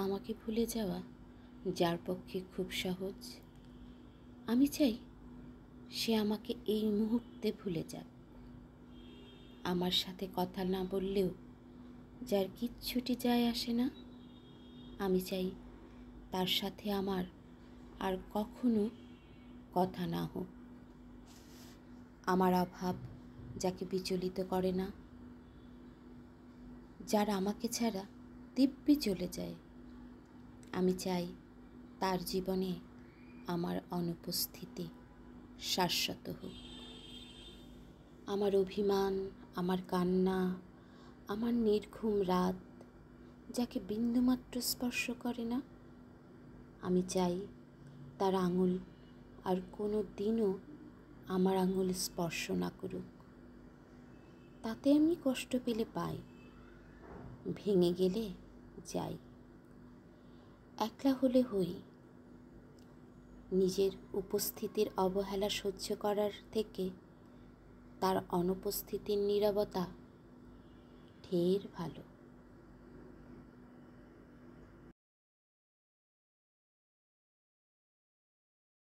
আমাকে ভুলে যাওয়া যার পক্ষে খুব সহজ। আমি চাই সে আমাকে এই মুহূর্তে ভুলে যাক। আমার সাথে কথা না বললেও যার কিচ্ছুটি যায় আসে না, আমি চাই তার সাথে আমার আর কখনো কথা না হোক। আমার অভাব যাকে বিচলিত করে না, যার আমাকে ছাড়া দিব্যি চলে যায়, আমি চাই তার জীবনে আমার অনুপস্থিতি শাশ্বত হোক। আমার অভিমান, আমার কান্না, আমার নির্ঘুম রাত যাকে বিন্দুমাত্র স্পর্শ করে না, আমি চাই তার আঙুল আর কোনো দিনও আমার আঙুল স্পর্শ না করুক। তাতে আমি কষ্ট পেলে পাই, ভেঙে গেলে যাই, একলা হলে হই। নিজের উপস্থিতির অবহেলা সহ্য করার থেকে তার অনুপস্থিতির নীরবতা ঢের ভালো।